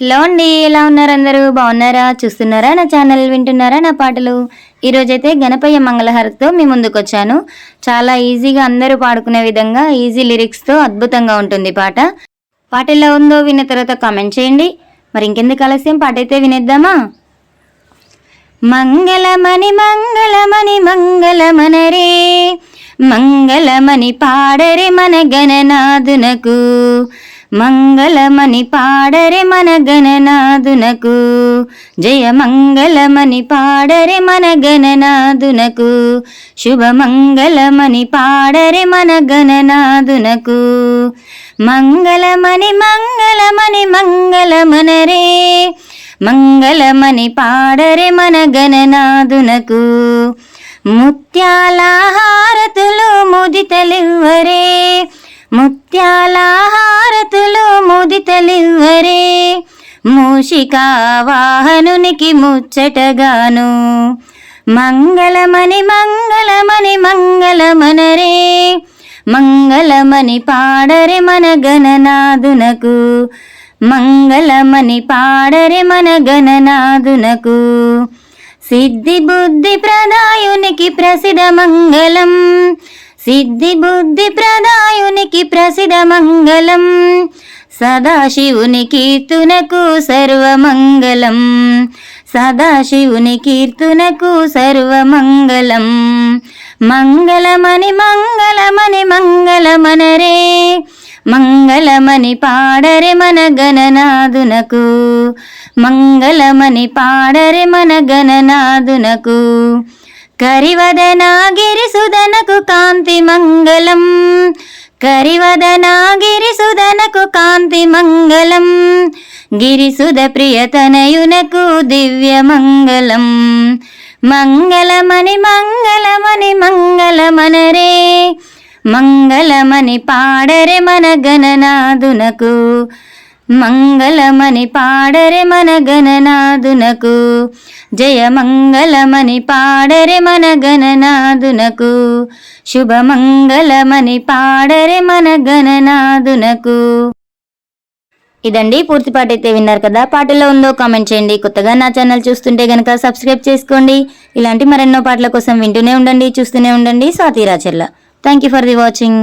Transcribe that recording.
Hello అండి, ఎలా ఉన్నారు? అందరూ బాగున్నారా? చూస్తున్నారా నా ఛానల్, వింటున్నారా నా పాటలు? ఈరోజైతే గణపయ్య మంగళహారతితో మీ ముందుకు వచ్చాను. చాలా ఈజీగా అందరూ పాడుకునే విధంగా ఈజీ లిరిక్స్తో అద్భుతంగా ఉంటుంది పాట. పాట ఎలా ఉందో విన్న తర్వాత కామెంట్ చేయండి. మరి ఇంకెందుకు ఆలస్యం, పాట అయితే వినేద్దామా? మంగళమణి మంగళమణి మంగళమనరే, మంగళమణి పాడరే మన గణనాథునకు, మంగళమణి పాడరే మన గణనాథునకు, జయ మంగళమణి పాడరే మన గణనాథునకు, శుభ మంగళమణి పాడరే మన గణనాథునకు. మంగళమణి మంగళమణి మంగళమనరే, మంగళమణి పాడరే మన గణనాథునకు, ముత్యాల హారతులు ముదితలివ్వరే, ముత్యాల హారతులు ముదితలివ్వరే, మూషికా వాహనునికి ముచ్చటగాను, మంగళమణి మంగళమణి మంగళమనరే, మంగళమణి పాడరే మన గణనాథునకు, మంగళమణి పాడరే మన గణనాథునకు. సిద్ధి బుద్ధి ప్రదాయునికి ప్రసిద్ధ మంగళం, సిద్ధి బుద్ధి ప్రదాయునికి ప్రసిద్ధ మంగళం, సదాశివుని కీర్తునకు సర్వమంగళం, సదాశివుని కీర్తునకు సర్వమంగళం. మంగళమణి మంగళమణి మంగళమనరే, మంగళమణి పాడరే మన గణనాథునకు, మంగళమణి పాడరే మన గణనాథునకు. కరివదనా గిరిసుదనకు కాంతి మంగళం, కరివదనా గిరిసుదనకు కాంతి మంగళం, గిరిసుద ప్రియతనయునకు దివ్య మంగళం. మంగళమణి మంగళమణి మంగళమనరే, మంగళమణి పాడరే మన గణనాథునకు, మంగళమణి పాడరే మన గణనాథునకు, జయ మంగళమణి పాడరే మన గణనాథునకు, శుభ మంగళమణి పాడరే మన గణనాథునకు. ఇదండి పూర్తి పాట అయితే విన్నారు కదా. పాటలో ఉందో కామెంట్ చేయండి. కొత్తగా నా ఛానల్ చూస్తుంటే గనక సబ్స్క్రైబ్ చేసుకోండి. ఇలాంటి మరెన్నో పాటల కోసం వింటూనే ఉండండి, చూస్తూనే ఉండండి Swathi Racherla. Thank you for the watching.